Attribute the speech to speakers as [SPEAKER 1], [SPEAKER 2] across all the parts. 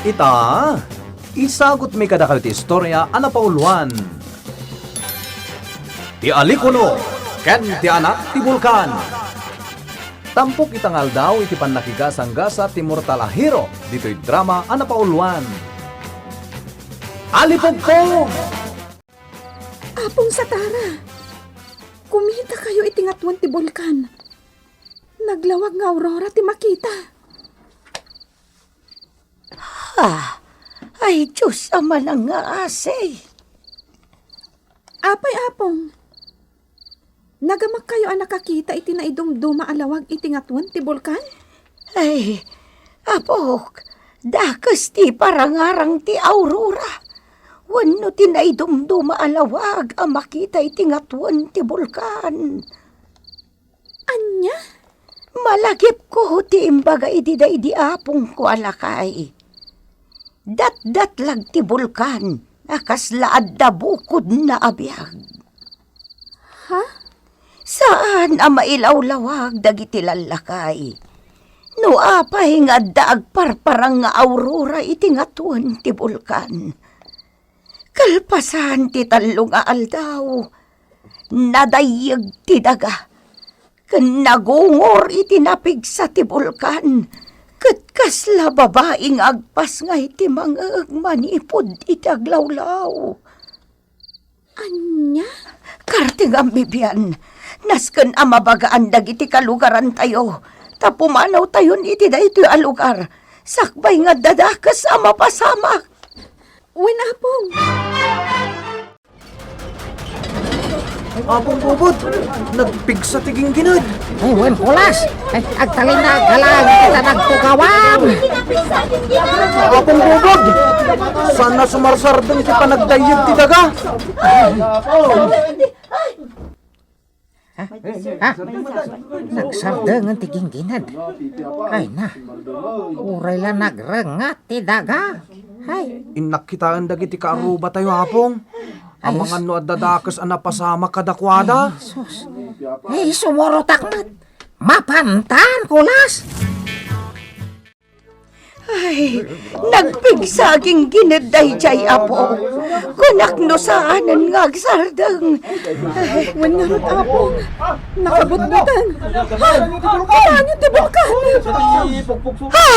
[SPEAKER 1] Ita, isagot mi kadakal ti istorya ana pauluan. Ti alikuno, ken ti anak ti bulkan. Tampok itangal daw iti pannakigasang-gasa ti mortal a hero dito'y drama ana pauluan. Alipugpog!
[SPEAKER 2] Apong Satara, kumita kayo iti ngatuan ti bulkan. Naglawag nga aurora ti makita.
[SPEAKER 3] Ay, Diyos, ama lang nga asay.
[SPEAKER 2] Apay apong, nagamak kayo ang nakakita iti naidumduma alawag iti ngatuan ti bulkan?
[SPEAKER 3] Ay, apok, dakas ti parangarang ti aurora. Wano ti naidumduma alawag ang makita iti ngatuan ti bulkan.
[SPEAKER 2] Anya?
[SPEAKER 3] Malagip ko ti imbaga iti da idi apong ko alakay. Dat lag ti bulkan, akas laad da bukod na abiyag.
[SPEAKER 2] Ha?
[SPEAKER 3] Saan ang mailawlawag dagiti lalakay? No apay nga daag parparang nga aurora iti ngatuan ti bulkan. Kalpasan ti talo nga aldaw, nadayag ti daga, ken nagungor iti napigsa ti bulkan, ket kasla babaeng agpas nga iti mga manipod iti aglawlaw.
[SPEAKER 2] Anya?
[SPEAKER 3] Karting ang bibiyan, nasken ang mabagaan dagiti kalugaran tayo, tapumanaw tayon iti da ito alugar, sakbay nga dadakas ang mapasamak.
[SPEAKER 2] Wen apong.
[SPEAKER 1] Apong bubod, nagpigsa tiging ginad.
[SPEAKER 4] Ay, wen kulas. Ay, agtalin na galang kita nagtugawang.
[SPEAKER 1] Apong bubod, sana sumarsardeng ti panagdayag ti daga.
[SPEAKER 4] Ha? Nagsardengan ti gingginad. Ay na, uray lang nagrengat ti daga. Ay,
[SPEAKER 1] Inakitaan dagiti kaaruba tayo apong. Ang mga no at dadakas ang napasama kadakwada.
[SPEAKER 4] sus. Ay, sumorotakmat. Mapantan, kulas.
[SPEAKER 3] Ay, nagpigsaging ginaday jay apo. Kunak no saanan nga agsardang.
[SPEAKER 2] Wen nga rot apong. Nakabutbutan. Ha? Kinanyo ti bulkan.
[SPEAKER 3] Ha!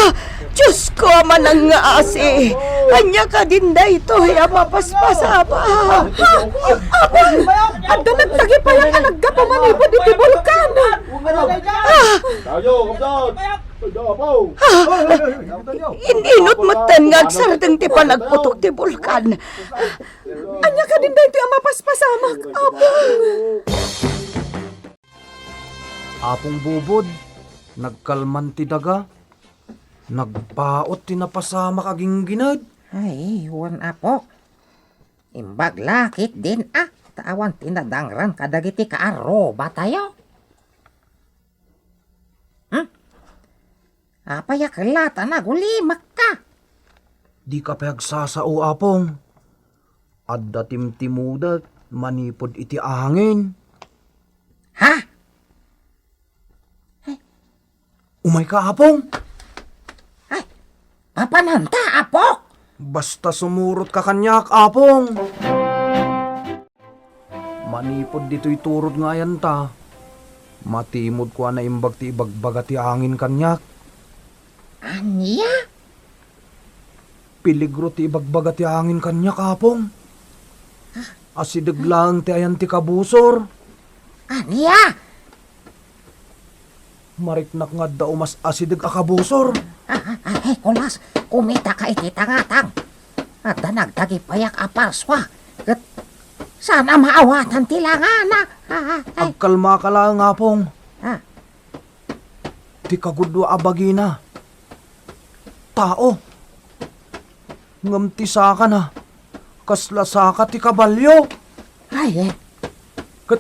[SPEAKER 3] Diyos ko manang nga ase. Anya ka din da ito ya mapaspasaba.
[SPEAKER 2] Ha? Apong! Adda nagtagipayang ka naggapamanipod iti bulkan.
[SPEAKER 3] Ininot mo tan nga agsardang ti panagputok ti bulkan.
[SPEAKER 2] Anya ka din dahito ang mapaspasamak. Apong!
[SPEAKER 1] Apong bubod, nagkalman ti daga. Nagpaot ti napasama kaging ginad.
[SPEAKER 4] Ay, wan apo. Imbag lakit din Tawan tinadangran kadagiti kaaroba tayo. Apaya kelata na gulimak ka.
[SPEAKER 1] Di ka pagsasao apong. Adda timtimudat, manipod iti angin.
[SPEAKER 4] Ha?
[SPEAKER 1] Umay ka apong.
[SPEAKER 4] Ay, papananta apo.
[SPEAKER 1] Basta sumurot ka kanyak apong. Manipod dito'y turod nga yan ta. Matimod ko na imbag ti ibagbaga ti angin kanyak.
[SPEAKER 4] Anya?
[SPEAKER 1] Piligro ti ibagbaga ti angin kanyak apong. Asidag lang ti ayan ti kabusor.
[SPEAKER 4] Anya?
[SPEAKER 1] Mariknak nga da umas asidag akabusor.
[SPEAKER 4] Ay, kulas, kumita ka iti tangatang. At nagtagipayak aparswa. Kat sana maawatan tilangana. Ay,
[SPEAKER 1] Agkalma ka lang apong.
[SPEAKER 4] ha?
[SPEAKER 1] Ti kagudwa abagina. Tao. Ngamti saka na. Kasla saka ti kabalyo.
[SPEAKER 4] Ay,
[SPEAKER 1] Kat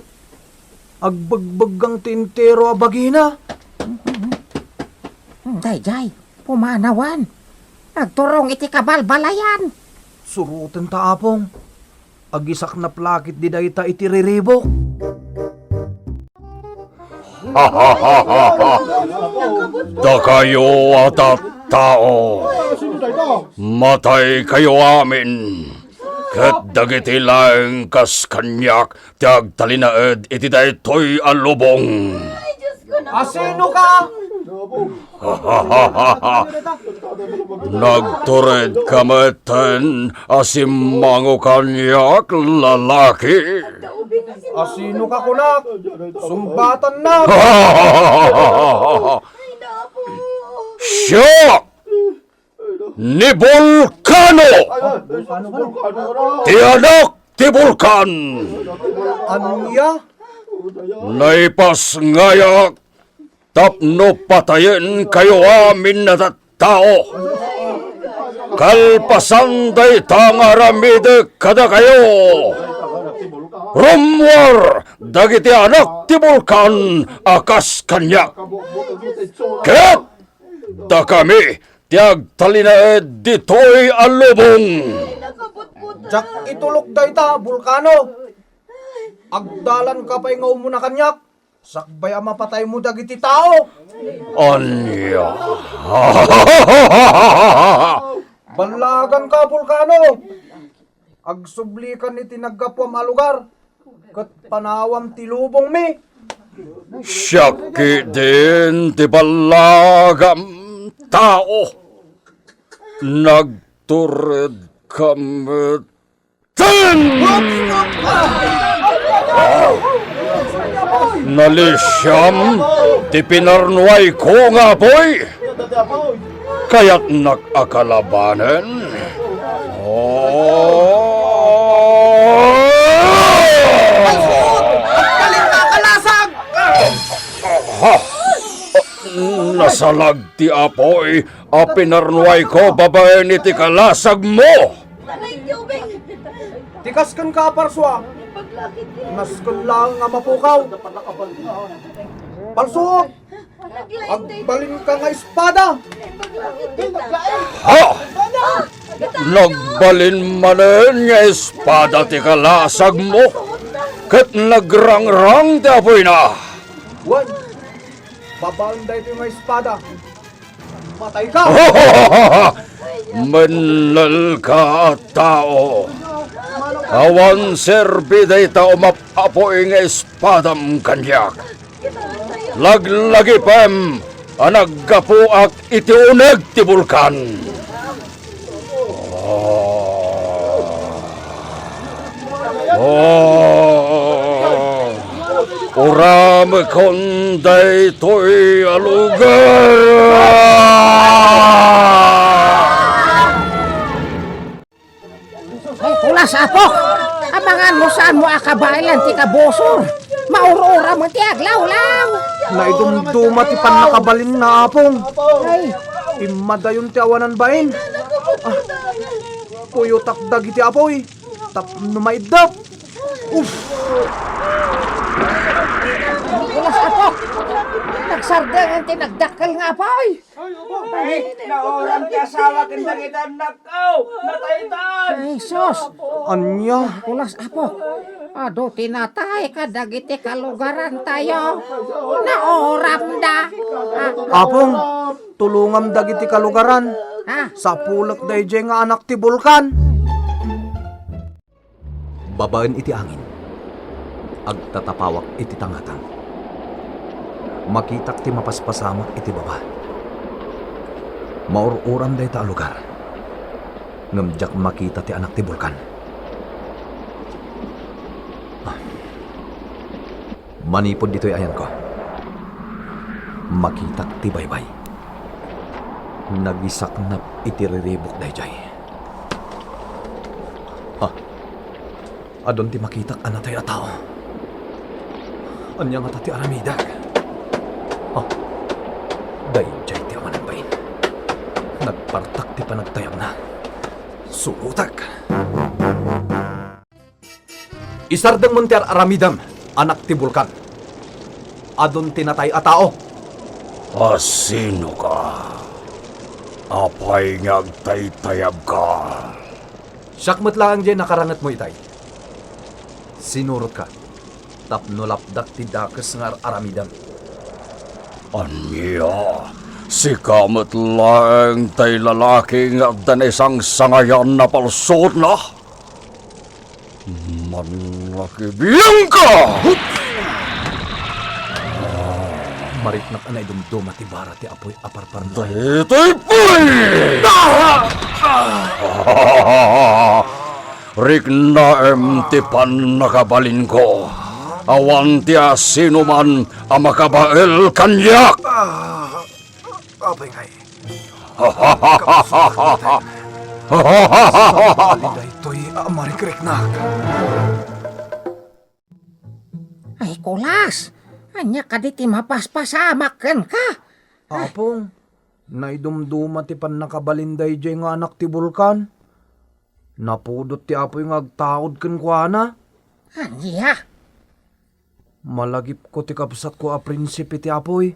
[SPEAKER 1] agbagbagang tintero abagina.
[SPEAKER 4] Dayjay, pumanawan. Nagturong iti kabalbalayan.
[SPEAKER 1] Surutan ta apong. Agisak na plakit di dayta iti riribok.
[SPEAKER 5] Da kayo at tao. Matay kayo amin. Kat dagiti lang kas kanyak tiag talinaed iti daytoy alubong.
[SPEAKER 1] Asino ka?
[SPEAKER 5] Nagtured kameten asimango kanyak lalaki.
[SPEAKER 1] Asino ka kunak? Sumbatan na!
[SPEAKER 5] Siya! Ni Volcano! Ti anak ti Vulcan!
[SPEAKER 1] Anya?
[SPEAKER 5] Naipas ngayak tapno patayin kayo amin na tao. Kalpasan day tangaramide kada kayo. Rumwar dagiti anak ti Vulcan akas kanyak. Ket da kami tiag talinaed ditoy alubong.
[SPEAKER 1] Jak itulok dayta, Vulcano. Agdalan ka pa'y nga umuna kanyak. Sakbay ang mapatay mo dagiti tao.
[SPEAKER 5] Anya.
[SPEAKER 1] Balagan ka, Vulcano. Agsublikan ni tinagapwam a lugar. Kat panawam tilubong mi.
[SPEAKER 5] Siyaki din ti balagam tao. Nagtured kameten. Nalisyam ti pinarnuay ko nga boy. Kaya't nakakalabanan. Nasalag ti apoy, a pinarnuay ko babae ni ti kalasag mo.
[SPEAKER 1] Tikas kan ka, Parswa. Naskon lang nga mapukaw. Palsot! Agbalin ka nga espada.
[SPEAKER 5] Ha! Nagbalin manen nga espada ti kalasag mo. Kat nagrangrang ti apoy na.
[SPEAKER 1] Wan, babaanday ito yung espada. Matay ka!
[SPEAKER 5] Manlal ka tao. Awan serbiday ta umapapoy nga espadam kanyak. Laglagi pem, anaggapuak iti uneg ti Vulcan. Uram konday to'y alugar.
[SPEAKER 4] Ay, tulas ako. Abangan mo saan mo akabailan ti kabosor. Maurura mo ti aglaw-law.
[SPEAKER 1] Naidumduma ti pan nakabalin na apong.
[SPEAKER 4] Ay,
[SPEAKER 1] Imadayon ti awanan bain. Puyo takdag iti apoy. Tap numaidap.
[SPEAKER 4] tulas ako. Nagsardeng ang tinagdakkel nga pa ay.
[SPEAKER 6] Naoram ti asawa kendang itan nakaw, nataytan.
[SPEAKER 4] Ay, sus.
[SPEAKER 1] Anya?
[SPEAKER 4] Tulas ako. Ado, tinatay ka dagiti kalugaran tayo. Naoram da.
[SPEAKER 1] Apong, tulungam dagiti kalugaran.
[SPEAKER 4] Ha?
[SPEAKER 1] Sa pulak dayjay nga anak ti Vulcan. Babaen iti angin. Agtatapawak iti tangatang. Makitak ti mapaspasamak iti baba. Maururam day ta lugar. Ngamjak makita ti anak ti Vulcan. Manipod dito'y ayan ko. Makitak ti baybay. Nagisaknap iti riribok dayjay. Adon ti makitak anatay a tao. Anya nga ti aramidag. Dayjay ti awanan bayin. Nagpartak ti panagtayam na. Surutak. Isardeng mon ti aramidam, anak ti Vulcan. Adon tinatay a tao.
[SPEAKER 5] Asino ka? Apay ngagtaytayab ka.
[SPEAKER 1] Syakmat lang dyan nakarangat mo itay. Sinurot ka. Tapno lapdak ti dakes nga aramidam.
[SPEAKER 5] Anya, Si kamot laeng tay lalaki nga dan isang sangayan na palsot na. Manlaki biyang ka!
[SPEAKER 1] Mariknak anay dumduma ti bara ti apoy aparparno.
[SPEAKER 5] Ito'y puy! Rik na ti pan nakabalin ko. Awan ti sino man ang makabael kanyak.
[SPEAKER 1] Apay ngay. Ito'y marikriknak.
[SPEAKER 4] Ay, kulas. Anya ka di ti mapaspasamakan ka.
[SPEAKER 1] Apong, naidumduma ti pan nakabalinday jay nga anak ti bulkan. Napudot ti apoy nga agtaod ken kuana.
[SPEAKER 4] Anya?
[SPEAKER 1] Malagip ko ti kapsat ko a prinsipe ti apoy.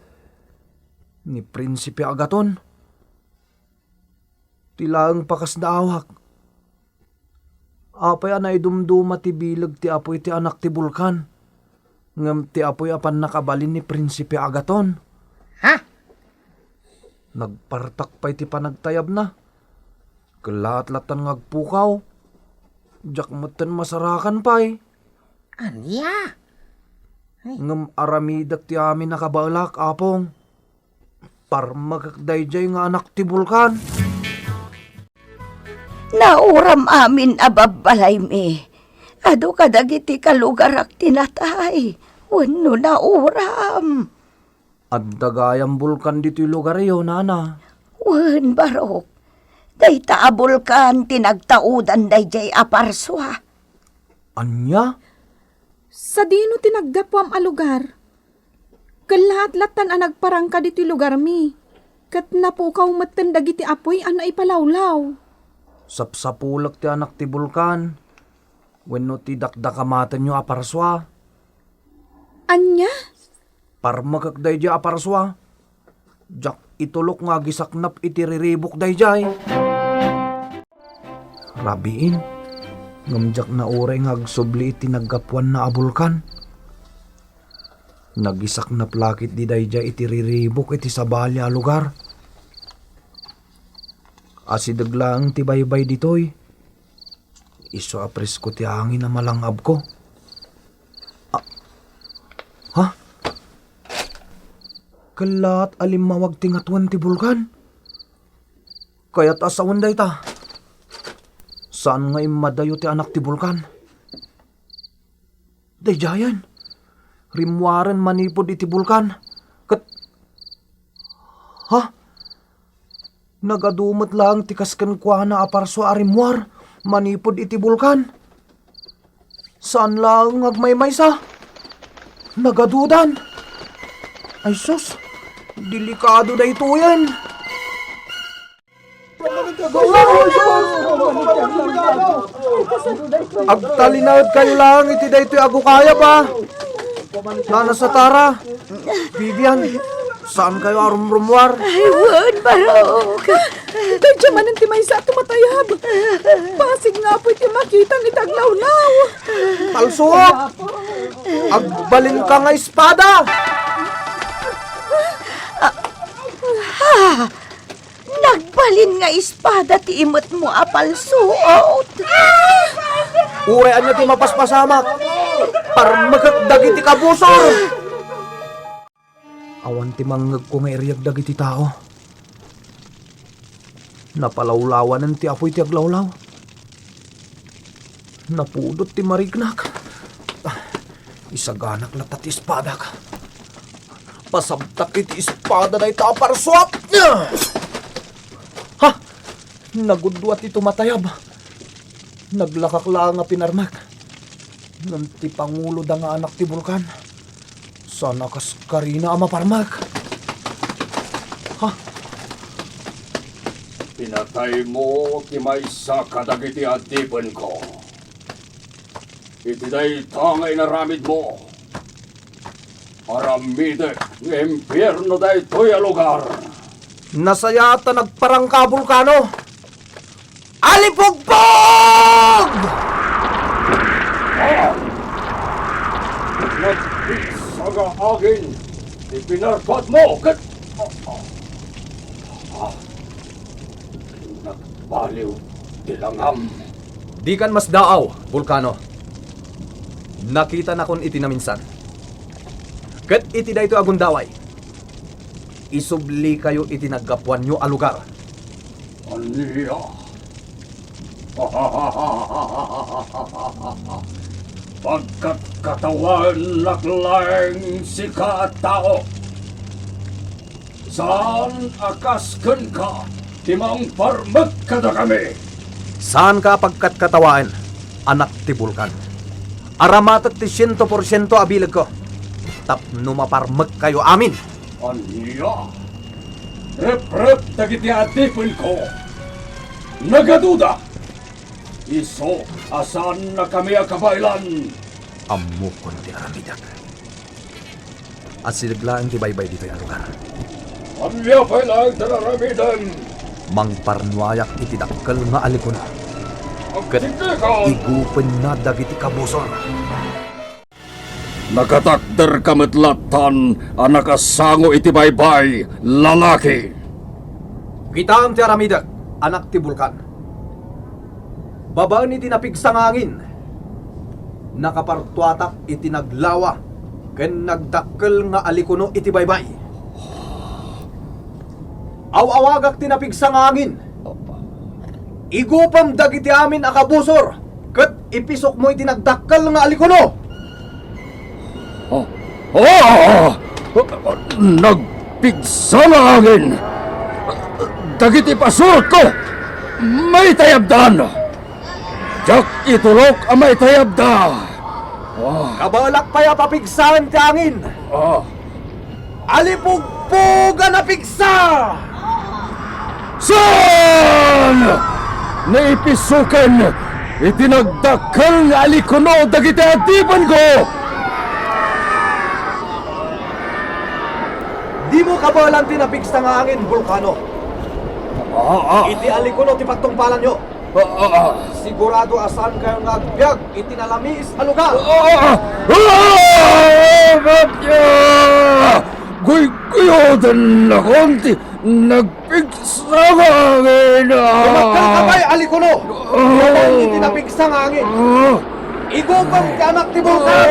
[SPEAKER 1] Ni prinsipe agaton. Tilaang pakas daawak. Apay anay dumduma ti bilag ti apoy ti anak ti bulkan. Ngam ti apoy apan nakabalin ni prinsipe agaton.
[SPEAKER 4] Ha?
[SPEAKER 1] Nagpartak pa'y ti panagtayab na. Kalat-latan ngagpukaw. Jakmatan masarakan pa'y.
[SPEAKER 4] Anya?
[SPEAKER 1] Ngam aramidak ti amin nakabalak, apong. Parmagakdayjay nga anak ti bulkan.
[SPEAKER 3] Nauram amin ababalay mi. Ado kadagiti kalugarak tinatay. Wano nauram.
[SPEAKER 1] At dagayang bulkan dito'y lugar yo, nana.
[SPEAKER 3] Wan barok. Day taabulkan tinagtaudan day jay aparswa.
[SPEAKER 1] Anya?
[SPEAKER 2] Sa dino tinagdapwam a lugar. Kalahat-latan ang nagparangka dito'y lugar mi. Kat napukaw matan dagiti apoy ano ipalawlaw.
[SPEAKER 1] Sapsapulak ti anak ti bulkan. Wenno ti dakdakamatan nyo aparswa.
[SPEAKER 2] Anya?
[SPEAKER 1] Parmagakday jay aparswa. Jak itulok nga gisaknap iti riribok day jay. Rabiin. Ngamjak na oray nga agsubli iti naggapuan na abulkan. Nagisaknap lakit di day jay iti riribok iti sabali a lugar. Asidaglaang ti baybay ditoy. Iso apres ko ti hangin na malangab ko. Ha? Kalat alimawag tingatwan ti bulkan. Kaya't asawan day ta. Saan nga imadayo ti anak ti bulkan? Day jayan. Rimwaran manipod iti bulkan. Ha? Nagadumot lang ti kasken kwa na aparso arimwar. Manipod iti bulkan. Saan lang agmaymaysa? Nagadudan. Ay sus, delikado na ito yan. Agtalinawad kayo lang, iti da ito'y agukaya pa. Nana sa Tara, Vivian, saan kayo arumrumwar?
[SPEAKER 3] Ay, wan barok.
[SPEAKER 2] Dadya man ang timay sa tumatayab. Pasig nga po iti makitang itaglawlaw.
[SPEAKER 1] Talsuok! Agbalin ka nga espada!
[SPEAKER 3] Nagbalin nga espada ti imot mo apalsuot.
[SPEAKER 1] Urean niya ti mapaspasamak. Parmagagdag iti kabusor. Awan ti manggag ko nga iriyagdag iti tao. Napalawlawanan ti apoy ti aglawlaw. Napudot ti marignak. Isaganak latat ti espada ka. Pasabtak iti espada na itaparswap niya. Ha? Nagudwat ito matayab. Naglakakla nga pinarmak. Nanti pangulo da nga anak ti bulkan. Sana kas karina ama parmak. Ha?
[SPEAKER 5] Pinatay mo kimaysa kadagiti adipan ko. Iti day tangay naramid mo. Aramide ng impyerno day to'y lugar.
[SPEAKER 1] Nasayata nagparangka bulkano. Alipugpog!
[SPEAKER 5] Nagpisa nga agin, ipinarpat mo kat... baliw tilangam.
[SPEAKER 1] Di kan mas daaw, Vulcano. Nakita na kon iti naminsan. Ket iti da ito agundaway. Isubli kayo iti naggapuan nyo a lugar.
[SPEAKER 5] Aniya. Pagkat katawan naklaeng sika at tao. Saan akasken ka? Timang parmag kada kami.
[SPEAKER 1] Saan ka pagkat katawaan, anak ti Vulcan? Aramatat ti 100% abilag ko. Tapno maparmag kayo amin.
[SPEAKER 5] Aniya. Rep-rep dagiti atipin ko. Nagaduda. Iso, asan na kami akabailan?
[SPEAKER 1] Ammo kon ti aramidak. At siliglaan ti baybay dito yung lugar.
[SPEAKER 5] Anya pa lang tararamidan.
[SPEAKER 1] Mangparnuayak iti dakkel nga alikon.
[SPEAKER 5] Ang
[SPEAKER 1] Ket
[SPEAKER 5] tindikan.
[SPEAKER 1] igupen na dagiti kabusor.
[SPEAKER 5] Nakatakder kametlatan ang nakasango iti baybay, lalaki.
[SPEAKER 1] Kita ang ti aramidak, anak ti Vulcan. Babaan iti napigsang angin. Nakapartuatak iti naglawa. Ken nagdakkel nga alikuno iti baybay. Aw-awagak ti napigsang angin. Igupam dagiti amin akabusor. Ket ipisok mo iti nagdakkel nga alikuno.
[SPEAKER 5] Nagpigsa na angin. Dagiti pasur ko. May tayabdan. Jak itulok ang may tayabda.
[SPEAKER 1] Kabalak paya papigsahan ti angin. Alipugpuga na pigsa!
[SPEAKER 5] Saan? Naipisuken. Itinagdakal nga alikono dagiti atipan ko.
[SPEAKER 1] Di mo kabalan ti napigsa nga angin, Vulcano. Iti alikuno ti pagtungpalan nyo. Sigurado asan kayo nagbiag itinalamis a lugar.
[SPEAKER 5] Guy-guyodan na konti. Nagpigsa nga angin.
[SPEAKER 1] Tumakal ka ba'y alikuno? Kapag itinapigsa nga angin. Igupang ti anak ti Vulcan.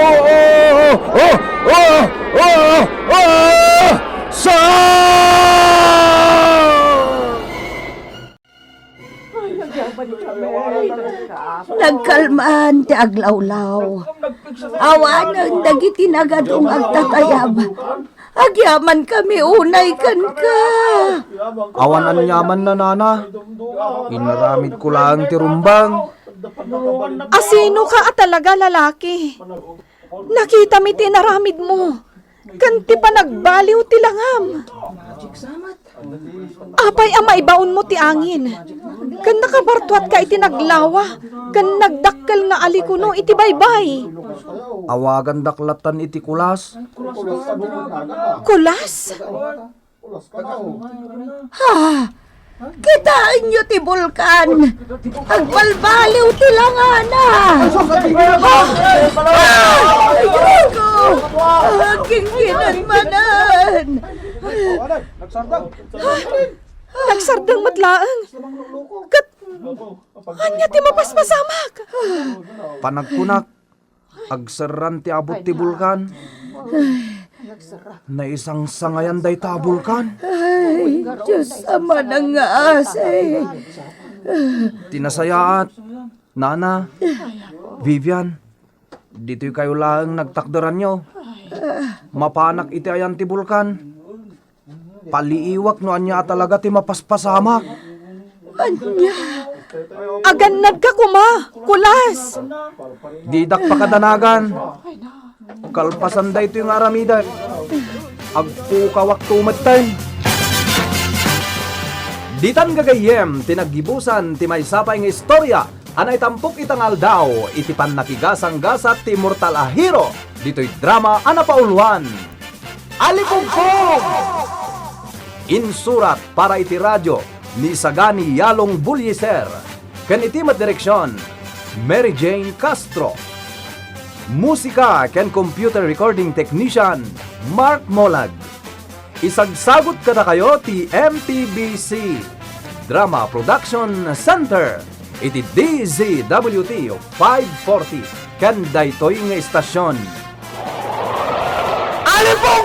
[SPEAKER 3] Nagkalmaan ti aglawlaw. Awanan dagiti nagadong agtatayab. Agyaman kami unay kan ka.
[SPEAKER 1] Awan anyaman na nana. Inaramid ko lang ti rumbang.
[SPEAKER 2] Asino ka talaga lalaki? Nakita mi tinaramid mo. Kanti pa nagbaliw ti langam. Apay ang maibaon mo ti angin. Kan nakabartuat ka iti naglawa. Kan nagdakkel nga alikuno iti baybay.
[SPEAKER 1] Awagan daklatan iti kulas.
[SPEAKER 2] Kulas?
[SPEAKER 3] Ha! Kitaan nyo ti Vulcan. Agbalbaliw ti langana. Ay, ko! Aking ginanmanan.
[SPEAKER 2] Nagsardang matlaang. Kat, anya ti mapaspasamak.
[SPEAKER 1] Panagkunak. Agsaran ti abot ti Vulcan. Na isang sangayan day ta Vulcan.
[SPEAKER 3] Ay, Diyos ama ng ase.
[SPEAKER 1] Tinasayaat. Nana. Vivian. Dito'y kayo lang nagtakdaran nyo. Mapanak iti ayan ti Vulcan. Paliiwak no anya talaga ti mapaspasamak.
[SPEAKER 3] Anya,
[SPEAKER 2] Aganad ka kuma. Kulas.
[SPEAKER 1] Didak pakadanagan. Kalpasan da ito yung aramidan. Agpukawak tumatan. Ditan gagayem, tinaggibusan, ti may sapay ng istorya, anay tampok itangal daw, iti pannakigasang gasat ti Mortal Ahiro, dito'y drama anapauluan. Alipugpog! Insurat para iti radyo, ni Sagani Yalong Bulyeser, ken iti direksyon, Mary Jane Castro. Musika ken computer recording technician, Mark Molag. Isagsagot kada kayo ti MTBC. Drama Production Center. Iti DZWT 540 kan daytoy nga istasyon. Alipong